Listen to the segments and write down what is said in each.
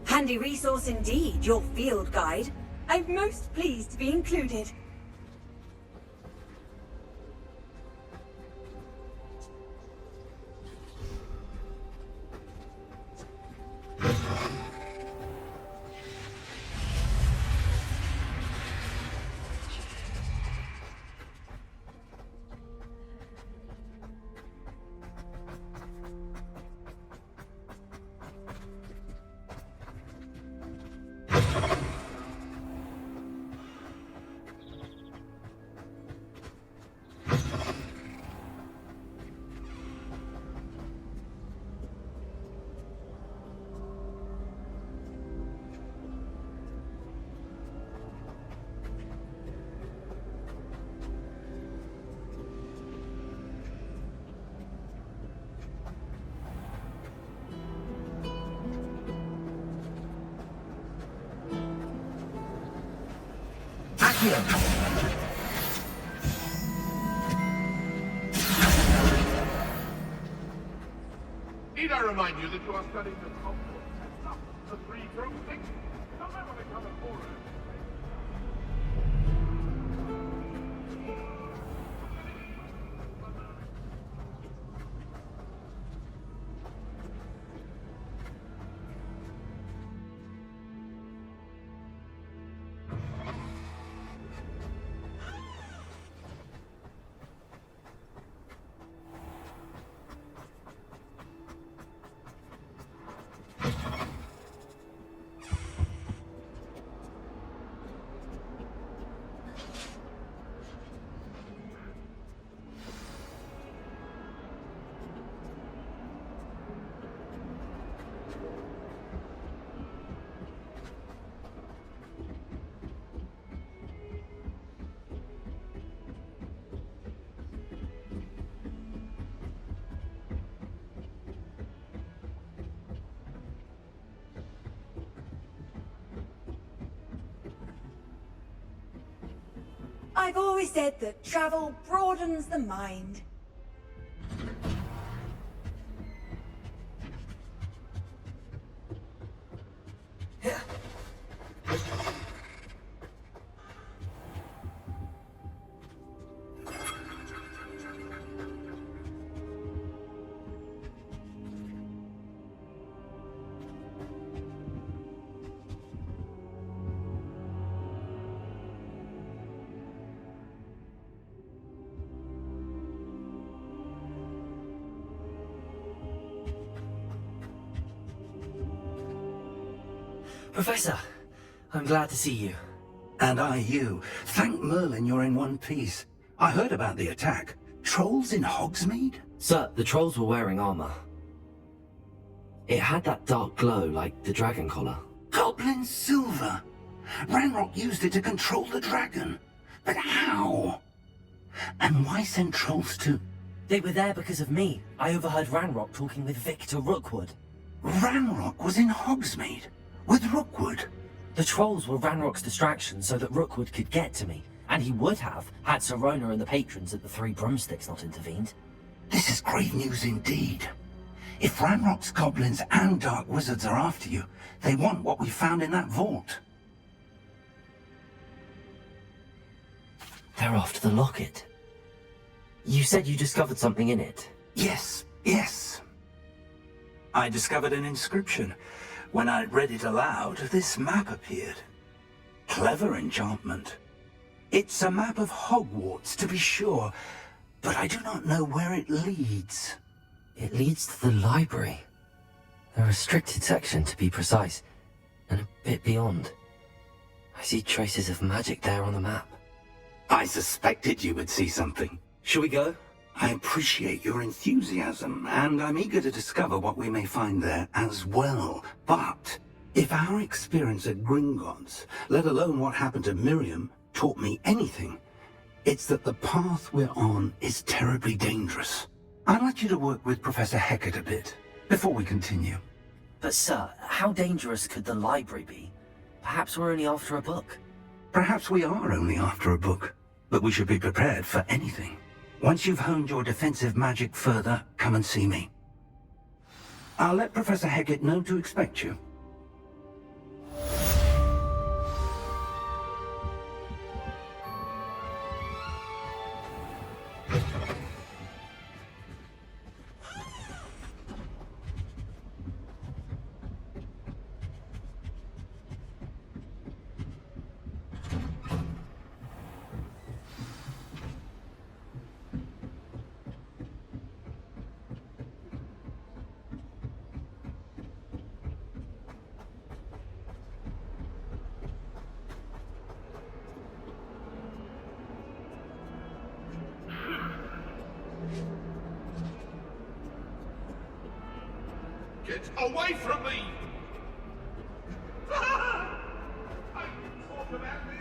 Handy resource indeed, your field guide. I'm most pleased to be included. Need I remind you that you are studying the Hogwarts, the three broomsticks? Don't ever become a foreigner. I've always said that travel broadens the mind. Professor, I'm glad to see you. And I you. Thank Merlin you're in one piece. I heard about the attack. Trolls in Hogsmeade? Sir, the trolls were wearing armor. It had that dark glow like the dragon collar. Goblin silver! Ranrock used it to control the dragon. But how? And why send trolls to... They were there because of me. I overheard Ranrock talking with Victor Rookwood. Ranrock was in Hogsmeade? With Rookwood? The trolls were Ranrock's distraction so that Rookwood could get to me. And he would have, had Sirona and the patrons at the Three Broomsticks not intervened. This is great news indeed. If Ranrock's goblins and dark wizards are after you, they want what we found in that vault. They're after the locket. You said you discovered something in it. Yes. I discovered an inscription. When I read it aloud, this map appeared. Clever enchantment. It's a map of Hogwarts, to be sure, but I do not know where it leads. It leads to the library. The restricted section, to be precise, and a bit beyond. I see traces of magic there on the map. I suspected you would see something. Shall we go? I appreciate your enthusiasm, and I'm eager to discover what we may find there as well. But if our experience at Gringotts, let alone what happened to Miriam, taught me anything, it's that the path we're on is terribly dangerous. I'd like you to work with Professor Hecat a bit, before we continue. But sir, how dangerous could the library be? Perhaps we're only after a book. Perhaps we are only after a book, but we should be prepared for anything. Once you've honed your defensive magic further, come and see me. I'll let Professor Hecat know to expect you. Get away from me! I can talk about this!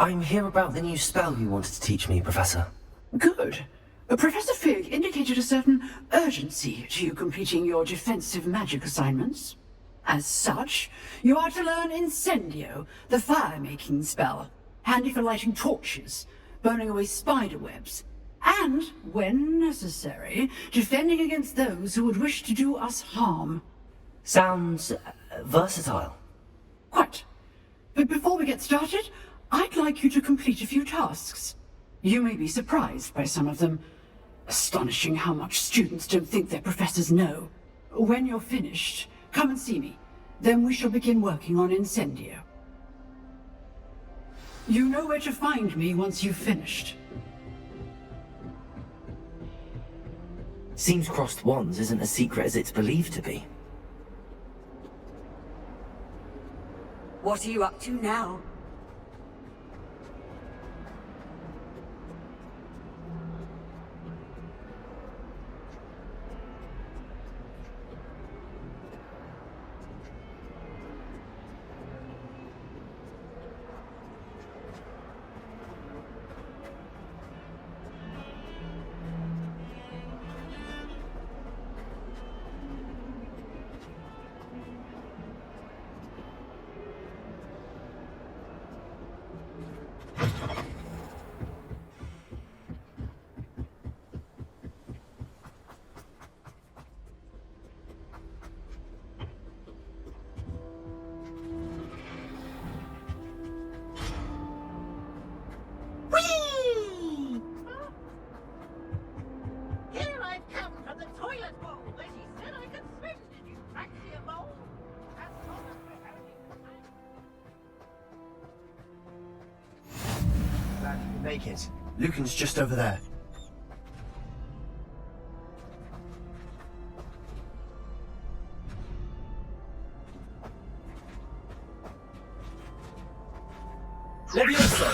I'm here about the new spell you wanted to teach me, Professor. Good. Professor Fig indicated a certain urgency to you completing your defensive magic assignments. As such, you are to learn Incendio, the fire-making spell, handy for lighting torches, burning away spider webs, and, when necessary, defending against those who would wish to do us harm. Sounds versatile. Quite. But before we get started, I'd like you to complete a few tasks. You may be surprised by some of them. Astonishing how much students don't think their professors know. When you're finished, come and see me. Then we shall begin working on Incendio. You know where to find me once you've finished. Seems crossed wands isn't as secret as it's believed to be. What are you up to now? Make it. Lucan's just over there. Levioso!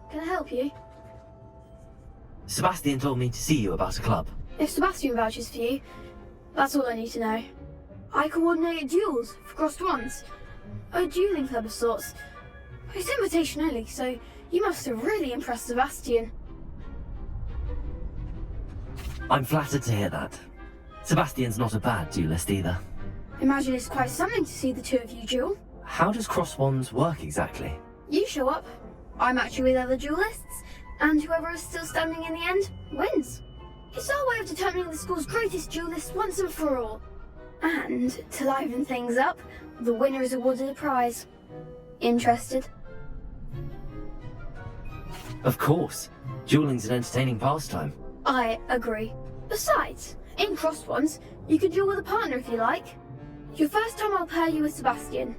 Can I help you? Sebastian told me to see you about a club. If Sebastian vouches for you, that's all I need to know. I coordinate duels for crossed wands. A dueling club of sorts. It's invitation only, so you must have really impressed Sebastian. I'm flattered to hear that. Sebastian's not a bad duelist either. Imagine it's quite something to see the two of you duel. How does cross wands work exactly? You show up, I match you with other duelists, and whoever is still standing in the end wins. It's our way of determining the school's greatest duelist once and for all. And to liven things up, the winner is awarded a prize. Interested? Of course. Dueling's an entertaining pastime. I agree. Besides, in crossed ones, you can duel with a partner if you like. Your first time I'll pair you with Sebastian.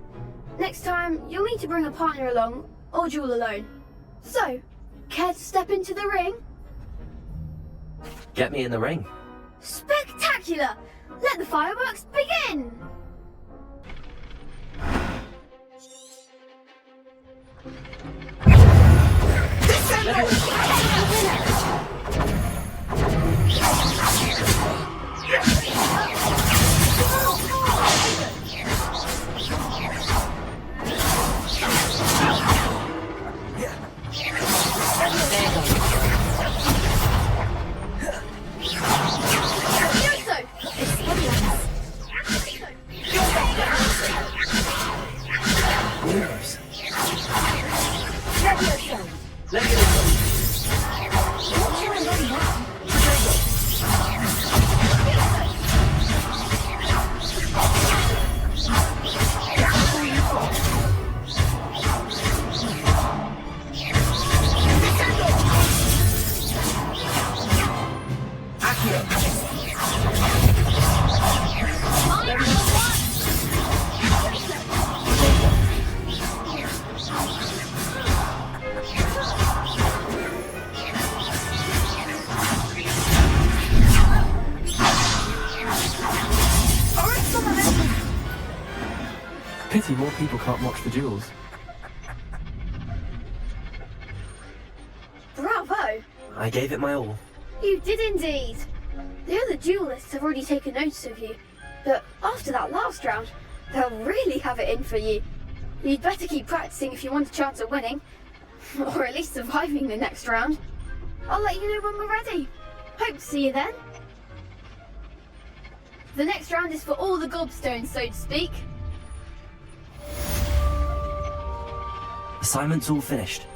Next time, you'll need to bring a partner along, or duel alone. So, care to step into the ring? Get me in the ring. Spectacular! Let the fireworks begin! Pity more people can't watch the duels. Bravo! I gave it my all. You did indeed. The other duelists have already taken notice of you, but after that last round, they'll really have it in for you. You'd better keep practicing if you want a chance at winning, or at least surviving the next round. I'll let you know when we're ready. Hope to see you then. The next round is for all the gobstones, so to speak. Assignment's all finished.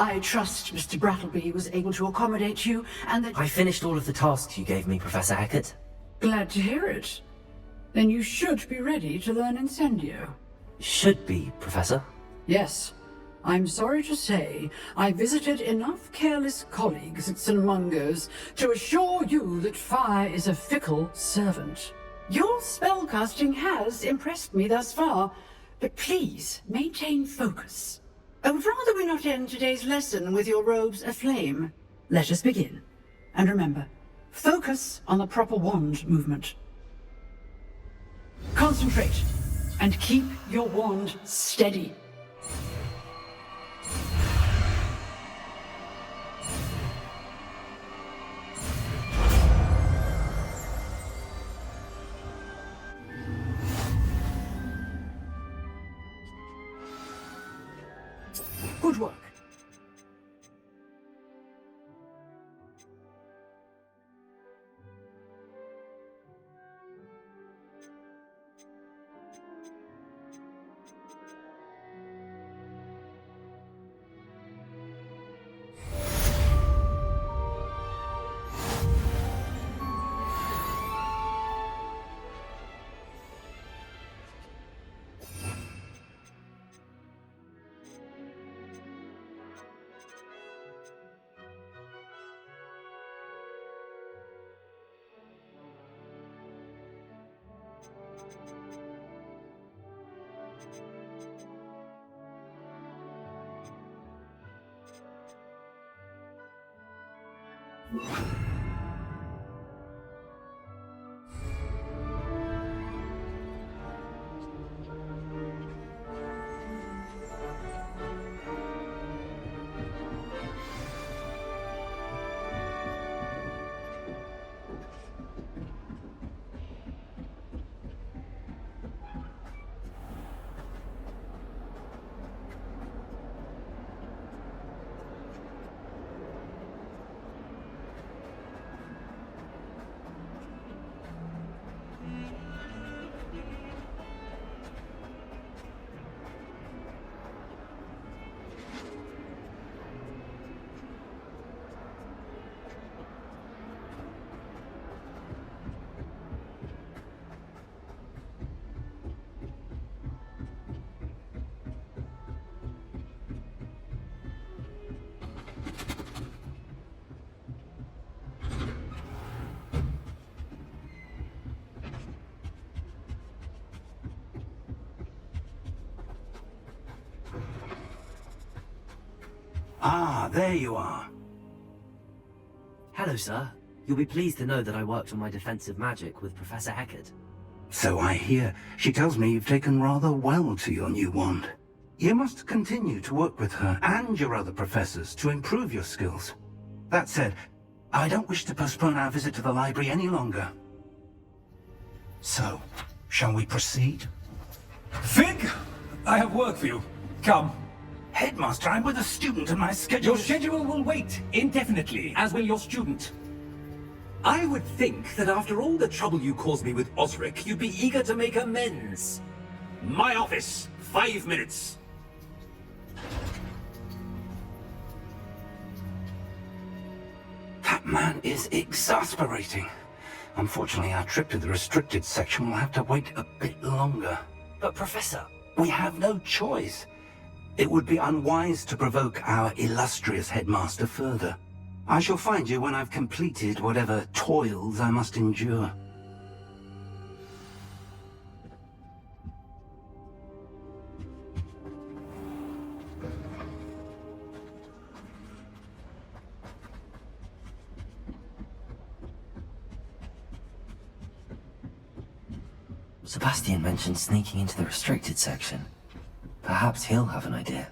I trust Mr. Brattleby was able to accommodate you, and that... I finished all of the tasks you gave me, Professor Hackett. Glad to hear it. Then you should be ready to learn Incendio. Should be, Professor. Yes. I'm sorry to say, I visited enough careless colleagues at St. Mungo's to assure you that fire is a fickle servant. Your spellcasting has impressed me thus far, but please maintain focus. I would rather we not end today's lesson with your robes aflame. Let us begin. And remember, focus on the proper wand movement. Concentrate, and keep your wand steady. Good work. Ah, there you are. Hello, sir. You'll be pleased to know that I worked on my defensive magic with Professor Heckard. So I hear. She tells me you've taken rather well to your new wand. You must continue to work with her and your other professors to improve your skills. That said, I don't wish to postpone our visit to the library any longer. So, shall we proceed? Fig! I have work for you. Come. Headmaster, I'm with a student and my schedule... Your schedule will wait indefinitely, as will your student. I would think that after all the trouble you caused me with Osric, you'd be eager to make amends. My office, 5 minutes. That man is exasperating. Unfortunately, our trip to the restricted section will have to wait a bit longer. But Professor... We have no choice. It would be unwise to provoke our illustrious headmaster further. I shall find you when I've completed whatever toils I must endure. Sebastian mentioned sneaking into the restricted section. Perhaps he'll have an idea.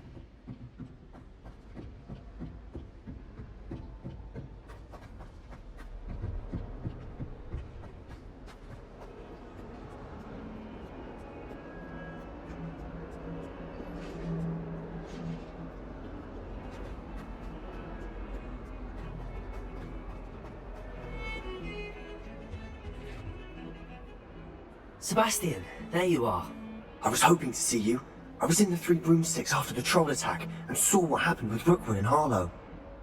Sebastian, there you are. I was hoping to see you. I was in the Three Broomsticks after the troll attack and saw what happened with Rookwood and Harlow.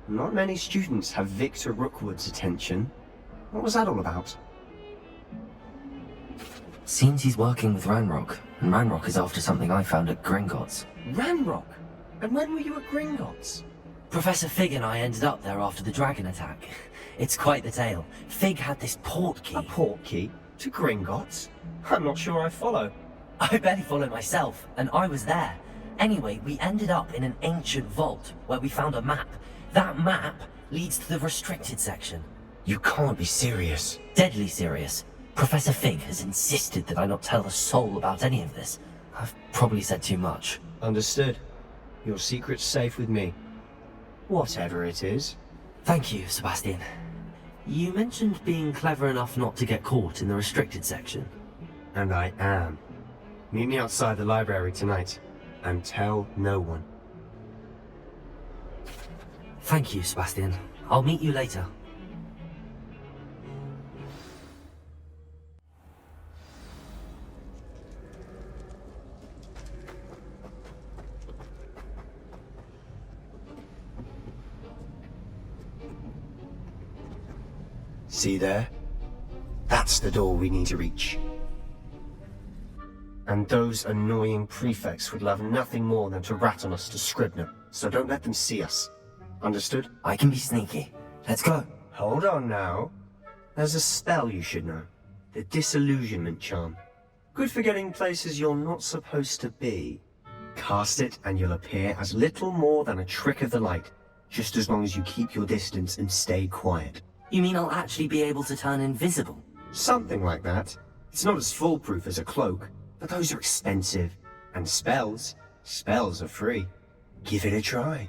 Not many students have Victor Rookwood's attention. What was that all about? Seems he's working with Ranrock, and Ranrock is after something I found at Gringotts. Ranrock? And when were you at Gringotts? Professor Fig and I ended up there after the dragon attack. It's quite the tale. Fig had this port key. A port key? To Gringotts? I'm not sure I follow. I barely follow myself, and I was there. Anyway, we ended up in an ancient vault where we found a map. That map leads to the restricted section. You can't be serious. Deadly serious. Professor Fig has insisted that I not tell a soul about any of this. I've probably said too much. Understood. Your secret's safe with me. Whatever it is. Thank you, Sebastian. You mentioned being clever enough not to get caught in the restricted section. And I am. Meet me outside the library tonight, and tell no one. Thank you, Sebastian. I'll meet you later. See there? That's the door we need to reach. And those annoying prefects would love nothing more than to rat on us to Scribner, so don't let them see us. Understood? I can be sneaky. Let's go. Hold on now. There's a spell you should know. The Disillusionment Charm. Good for getting places you're not supposed to be. Cast it and you'll appear as little more than a trick of the light, just as long as you keep your distance and stay quiet. You mean I'll actually be able to turn invisible? Something like that. It's not as foolproof as a cloak, but those are expensive. And spells are free. Give it a try.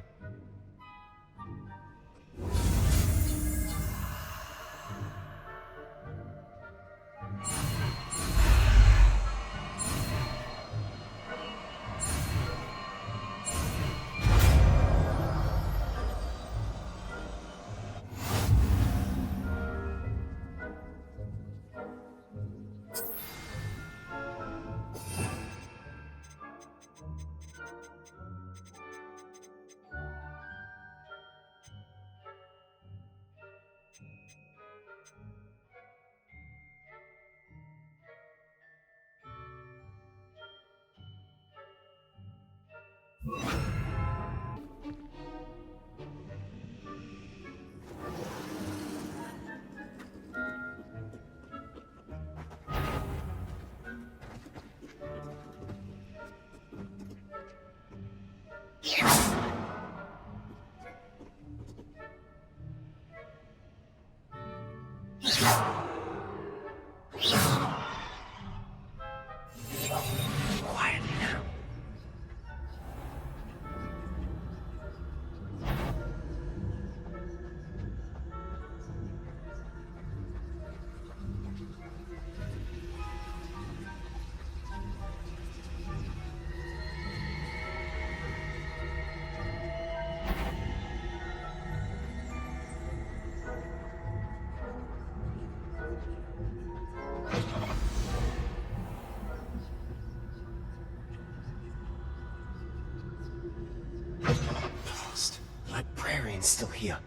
Still here.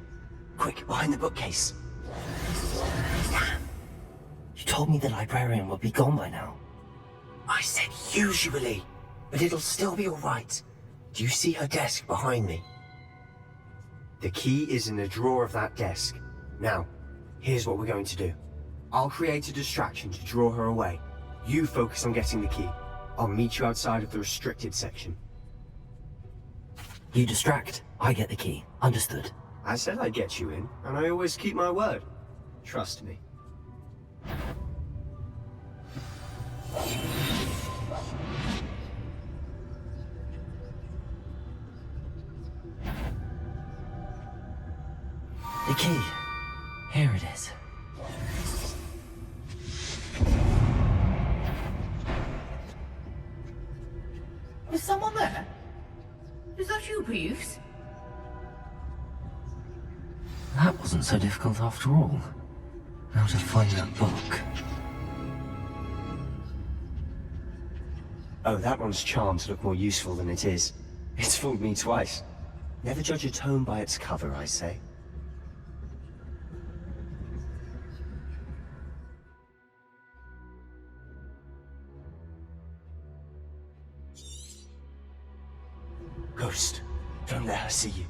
Quick, behind the bookcase. You told me the librarian would be gone by now. I said usually, but it'll still be alright. Do you see her desk behind me? The key is in the drawer of that desk. Now, here's what we're going to do. I'll create a distraction to draw her away. You focus on getting the key. I'll meet you outside of the restricted section. You distract, I get the key. Understood. I said I'd get you in, and I always keep my word. Trust me. The key. Here it is. Is someone there? Is that you, Peeves? That wasn't so difficult after all. Now to find that book. Oh, that one's charmed to look more useful than it is. It's fooled me twice. Never judge a tome by its cover, I say. Ghost, don't let her see you.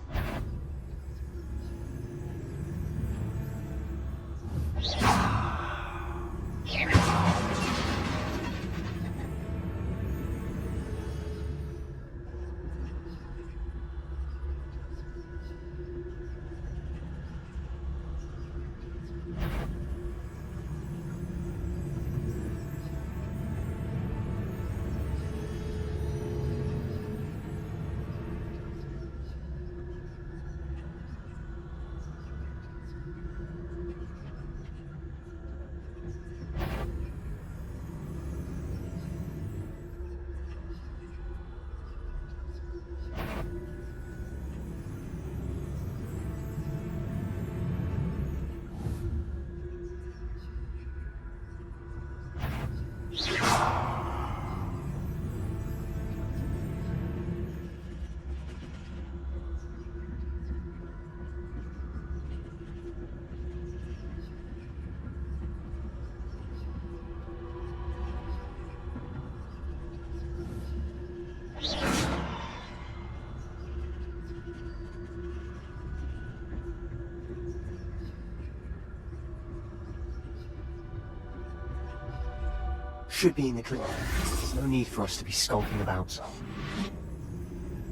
Should be in the clinic. There's no need for us to be skulking about.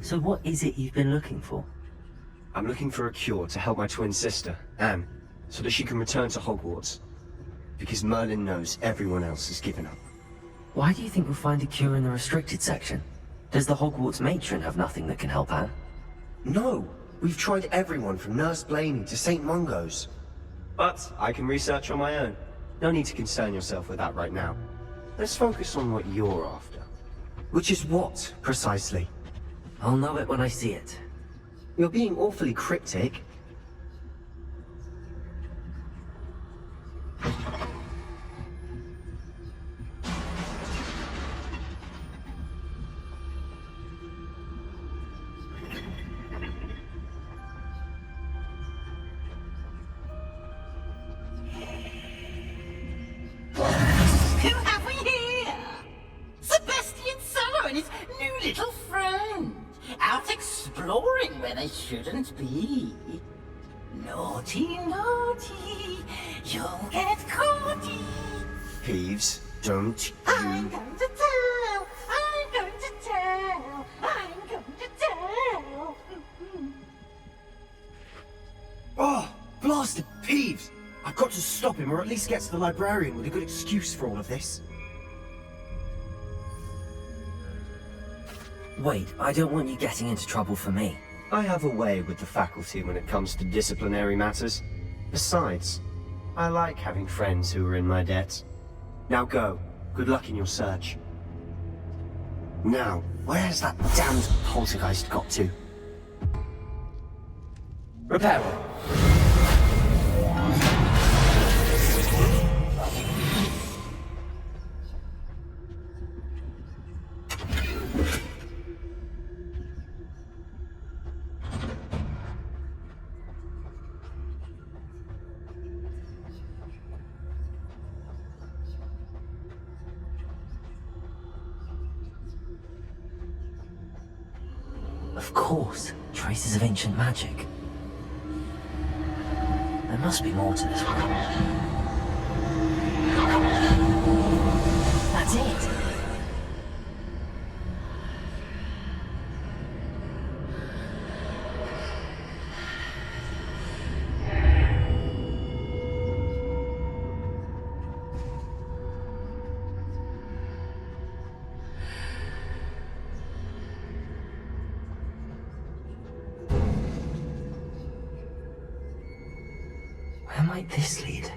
So what is it you've been looking for? I'm looking for a cure to help my twin sister, Anne. so that she can return to Hogwarts. Because Merlin knows everyone else has given up. Why do you think we'll find a cure in the restricted section? Does the Hogwarts matron have nothing that can help Anne? No! We've tried everyone from Nurse Blaney to St. Mungo's. But I can research on my own. No need to concern yourself with that right now. Let's focus on what you're after. Which is what, precisely? I'll know it when I see it. You're being awfully cryptic. Who have we here? Sebastian Summer and his new little friend. Out exploring where they shouldn't be. Naughty, naughty, you'll get caughty. Peeves, don't I'm you... going to tell, I'm going to tell, I'm going to tell. Oh, blasted Peeves! I've got to stop him, or at least get to the librarian with a good excuse for all of this. Wait, I don't want you getting into trouble for me. I have a way with the faculty when it comes to disciplinary matters. Besides, I like having friends who are in my debt. Now go. Good luck in your search. Now, where's that damned poltergeist got to? Repair. Of course, traces of ancient magic. There must be more to this world. That's it. Where might this lead?